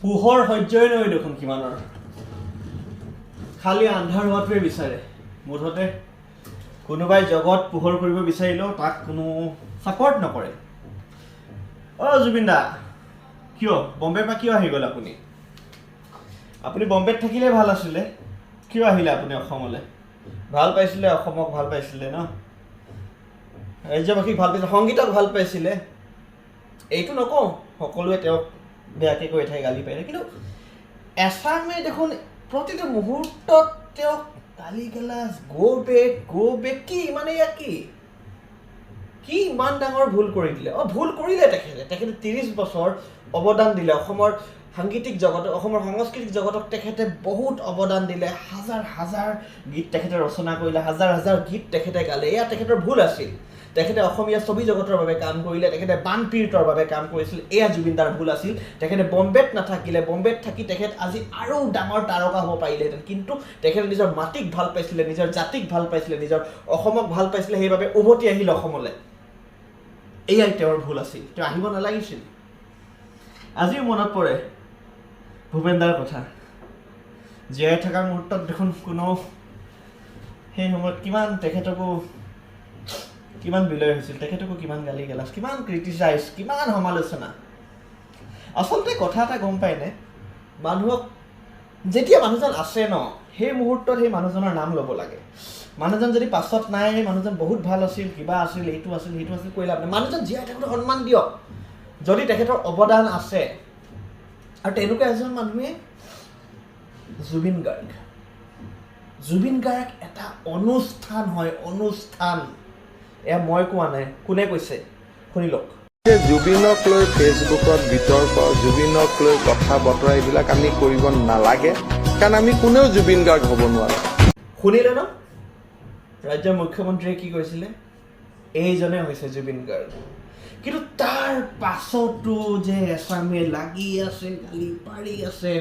পোহৰ সহ্যই নহয় দেখোন কিমানৰ খালি আন্ধাৰ হোৱাটোৱে বিচাৰে মুঠতে কোনোবাই জগত পোহৰ কৰিব বিচাৰিলেও তাক কোনো ছাপৰ্ট নকৰে জুবিন দা কিয় বম্বেৰ পৰা কিয় আহি গ'ল আপুনি বম্বেত থাকিলে ভাল আছিলে কিয় আহিলে আপুনি অসমলৈ ভাল পাইছিলে অসমক ভাল পাইছিলে ন ৰাজ্যবাসীক ভাল পাইছিলে সংগীতক ভাল পাইছিলে এইটো নকওঁ সকলোৱে তেওঁক বেয়াকৈ কৈ থাকে গালি পাই কিন্তু এছামে দেখোন প্ৰতিটো মুহূৰ্তত তেওঁক গালি গালাজ গো বেক কি মানে ইয়াক কি ইমান ডাঙৰ ভুল কৰি দিলে ভুল কৰিলে তেখেতে 30 বছৰ অৱদান দিলে অসমৰ সাংগীতিক জগতত অসমৰ সাংস্কৃতিক জগতক তেখেতে বহুত অৱদান দিলে হাজাৰ গীত তেখেতে ৰচনা কৰিলে হাজাৰ গীত তেখেতে গালে এয়া তেখেতৰ ভুল আছিল তেখেতে অসমীয়া ছবি জগতৰ বাবে কাম কৰিলে তেখেতে বানপীড়িতৰ বাবে কাম কৰিছিল এয়া জুবিন দাৰ ভুল আছিল তেখেতে বম্বেত নাথাকিলে বম্বেত থাকি তেখেত আজি আৰু ডাঙৰ তাৰকা হ'ব পাৰিলেহেঁতেন কিন্তু তেখেতে নিজৰ মাটিক ভাল পাইছিলে নিজৰ জাতিক ভাল পাইছিলে নিজৰ অসমক ভাল পাইছিলে সেইবাবে উভতি আহিল অসমলৈ এয়াই তেওঁৰ ভুল আছিল তেওঁ আহিব নালাগিছিল আজিও মনত পৰে ভূপেন দাৰ কথা জীয়াই থকাৰ মুহূৰ্তত দেখোন কোনো সেই সময়ত কিমান বিলয় হৈছিল তেখেতকো কিমান গালি গালাজ কিমান ক্ৰিটিচাইজ কিমান সমালোচনা আচলতে কথা এটা গম পায়নে মানুহক যেতিয়া মানুহজন আছে ন সেই মুহূৰ্তত সেই মানুহজনৰ নাম ল'ব লাগে মানুহজন যদি পাছত নাই সেই মানুহজন বহুত ভাল আছিল কিবা আছিল এইটো আছিল সেইটো আছিল কৈ লাভ নাই মানুহজন জীয়াই থাকোঁতে সন্মান দিয়ক যদি তেখেতৰ অৱদান আছে আৰু তেনেকুৱা এজন মানুহে জুবিন গাৰ্গ এটা অনুষ্ঠান হয় অনুষ্ঠান এয়া মই কোৱা নাই কোনে কৈছে শুনি লওক জুবিনক লৈ ফেচবুকত বিতৰ্ক জুবিনক লৈ কথা বতৰা এইবিলাক আমি কৰিব নালাগে কাৰণ আমি কোনেও জুবিন গাৰ্গ হ'ব নোৱাৰে শুনিলে ন ৰাজ্যৰ মুখ্যমন্ত্ৰীয়ে কি কৈছিলে এইজনে হৈছে জুবিন গাৰ্গ কিন্তু তাৰ পাছতো যে এছামে লাগি আছে গালি পাৰি আছে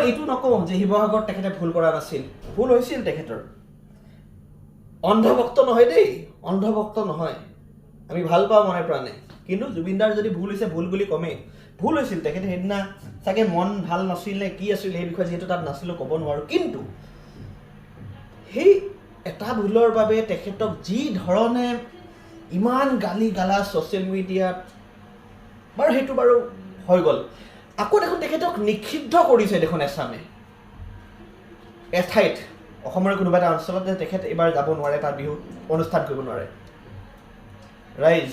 এইটো নকওঁ যে শিৱসাগৰত তেখেতে ভুল কৰা নাছিল ভুল হৈছিল তেখেতৰ অন্ধভক্ত নহয় দেই অন্ধভক্ত নহয় আমি ভাল পাওঁ মনে প্ৰাণে কিন্তু জুবিনদাৰ যদি ভুল হৈছে ভুল বুলি কমেই ভুল হৈছিল তেখেতে সেইদিনা চাগে মন ভাল নাছিলে কি আছিল সেই বিষয়ে যিহেতু তাত নাছিলোঁ ক'ব নোৱাৰোঁ কিন্তু সেই এটা ভুলৰ বাবে তেখেতক যি ধৰণে ইমান গালি গালা ছ'চিয়েল মিডিয়াত সেইটো হৈ গ'ল আকৌ দেখোন তেখেতক নিষিদ্ধ কৰিছে দেখোন এছামে এঠাইত অসমৰ কোনোবা এটা অঞ্চলত তেখেত এইবাৰ যাব নোৱাৰে তাৰ বিহু অনুষ্ঠান কৰিব নোৱাৰে ৰাইজ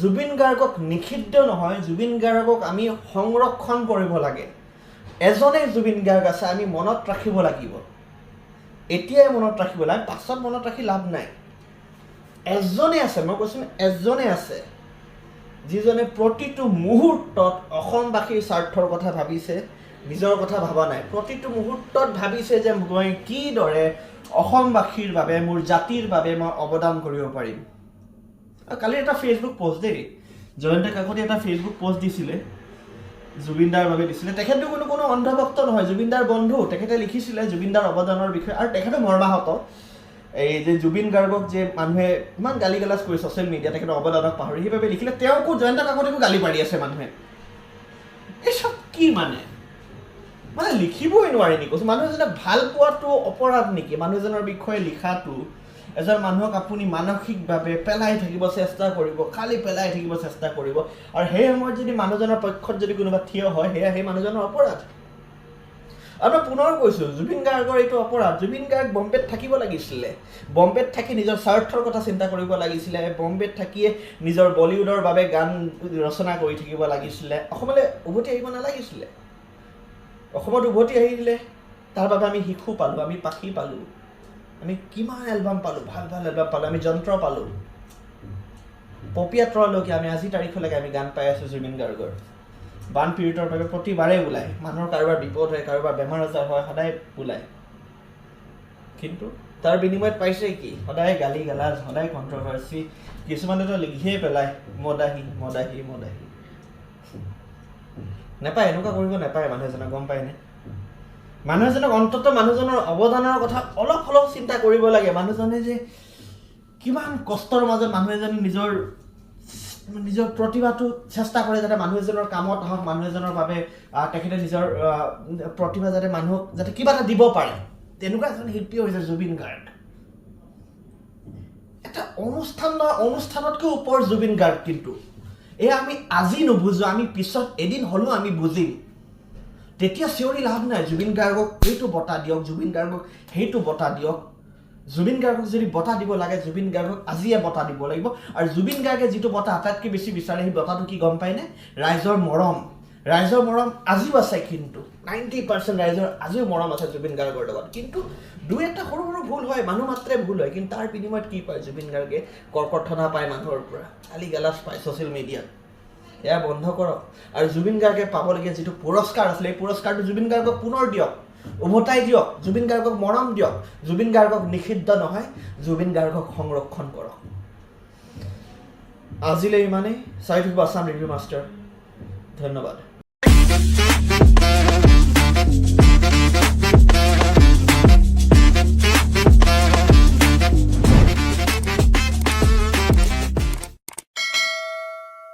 জুবিন গাৰ্গক নিষিদ্ধ নহয় জুবিন গাৰ্গক আমি সংৰক্ষণ কৰিব লাগে এজনেই জুবিন গাৰ্গ আছে আমি মনত ৰাখিব লাগিব এতিয়াই মনত ৰাখিব লাগে পাছত মনত ৰাখি লাভ নাই এজনে আছে মই কৈছোঁ এজনে আছে যিজনে প্ৰতিটো মুহূৰ্তত অসমবাসীৰ স্বাৰ্থৰ কথা ভাবিছে নিজৰ কথা ভবা নাই প্ৰতিটো মুহূৰ্তত ভাবিছে যে মই কিদৰে অসমবাসীৰ বাবে মোৰ জাতিৰ বাবে মই অৱদান কৰিব পাৰিম কালি এটা ফেচবুক পোষ্ট দেই জয়ন্ত কাকতি এটা ফেচবুক পোষ্ট দিছিলে জুবিনদাৰ বাবে দিছিলে তেখেতো কোনো অন্ধভক্ত নহয় জুবিনদাৰ বন্ধু তেখেতে লিখিছিলে জুবিনদাৰ অৱদানৰ বিষয়ে আৰু তেখেতে মৰ্মাহত এই যে জুবিন গাৰ্গক যে মানুহে ইমান গালি গালাজ কৰি ছ'চিয়েল মিডিয়া তেখেতৰ অৱদানক পাহৰি সেইবাবে লিখিলে তেওঁকো জয়ন্ত কাকতিকো গালি পাৰি আছে মানুহে এইচব কি মানে লিখিবই নোৱাৰি নেকি কৈছোঁ মানুহ এজনে ভাল পোৱাটো অপৰাধ নেকি মানুহ এজনৰ বিষয়ে লিখাটো এজন মানুহক আপুনি মানসিকভাৱে পেলাই থাকিব চেষ্টা কৰিব খালি পেলাই থাকিব চেষ্টা কৰিব আৰু সেই সময়ত যদি মানুহজনৰ পক্ষত যদি কোনোবা থিয় হয় সেয়া সেই মানুহজনৰ অপৰাধ আৰু পুনৰ কৈছোঁ জুবিন গাৰ্গৰ এইটো অপৰাধ জুবিন গাৰ্গ বম্বেত থাকিব লাগিছিলে বম্বেত থাকি নিজৰ স্বাৰ্থৰ কথা চিন্তা কৰিব লাগিছিলে বম্বেত থাকিয়ে নিজৰ বলিউডৰ বাবে গান ৰচনা কৰি থাকিব লাগিছিলে অসমলৈ উভতি আহিব নালাগিছিলে অসমত উভতি আহিলে তাৰ বাবে আমি শিশু পালোঁ আমি পাখি পালোঁ আমি কিমান এলবাম পালোঁ ভাল এলবাম পালোঁ আমি যন্ত্ৰ পালোঁ পপীয়া তৰালৈকে আমি আজি তাৰিখলৈকে আমি গান পাই আছোঁ জুবিন গাৰ্গৰ বানপীড়িতৰ বাবে প্ৰতিবাৰে ওলায় মানুহৰ কাৰোবাৰ বিপদ হয় কাৰোবাৰ বেমাৰ আজাৰ হয় সদায় ওলায় কিন্তু তাৰ বিনিময়ত পাইছে কি সদায় গালি গালাজ সদায় কণ্ট্ৰভাৰ্চি কিছুমানেতো লিখিয়ে পেলায় মদাহী নেপায় এনেকুৱা কৰিব নেপায় মানুহ এজনক গম পায়নে মানুহ এজনক অন্ততঃ মানুহজনৰ অৱদানৰ কথা অলপ চিন্তা কৰিব লাগে মানুহজনে যে কিমান কষ্টৰ মাজত মানুহ এজনে নিজৰ নিজৰ প্ৰতিভাটো চেষ্টা কৰে যাতে মানুহ এজনৰ কামত আহক, মানুহ এজনৰ বাবে তেখেতে নিজৰ প্ৰতিভা যাতে মানুহক যাতে কিবা এটা দিব পাৰে, তেনেকুৱা এজন শিল্পী হৈছে জুবিন গাৰ্গ। এটা অনুষ্ঠানতকৈ ওপৰ জুবিন গাৰ্গ। কিন্তু এয়া আমি আজি নুবুজো, আমি পিছত এদিন হ'লেও আমি বুজিম। তেতিয়া চিঞৰি লাভ নাই, জুবিন গাৰ্গক এইটো বঁটা দিয়ক, জুবিন গাৰ্গক সেইটো বঁটা দিয়ক। জুবিন গাৰ্গক যদি বঁটা দিব লাগে, জুবিন গাৰ্গক আজিয়ে বঁটা দিব লাগিব। আৰু জুবিন গাৰ্গে যিটো বঁটা আটাইতকৈ বেছি বিচাৰে, সেই বঁটাটো কি গম পায়নে? ৰাইজৰ মৰম। ৰাইজৰ মৰম আজিও আছে, কিন্তু 90% ৰাইজৰ আজিও মৰম আছে জুবিন গাৰ্গৰ লগত। কিন্তু দুই এটা সৰু সৰু ভুল হয়, মানুহ মাত্ৰে ভুল হয়, কিন্তু তাৰ বিনিময়ত কি পায় জুবিন গাৰ্গে? কৰ্কটনা পায় মানুহৰ পৰা, গালি গালাজ পায় ছ'চিয়েল মিডিয়াত। এয়া বন্ধ কৰক। আৰু জুবিন গাৰ্গে পাবলগীয়া যিটো পুৰস্কাৰ আছিলে, এই পুৰস্কাৰটো জুবিন গাৰ্গক পুনৰ দিয়ক, উভতাই দিয়ক। জুবিন গাৰ্গক মৰম দিয়ক। জুবিন গাৰ্গক নিষিদ্ধ নহয়, জুবিন গাৰ্গক সংৰক্ষণ কৰক। আজিলৈ ইমানেই। চাই থাকিব আছাম ৰিভিউ মাষ্টাৰ। ধন্যবাদ।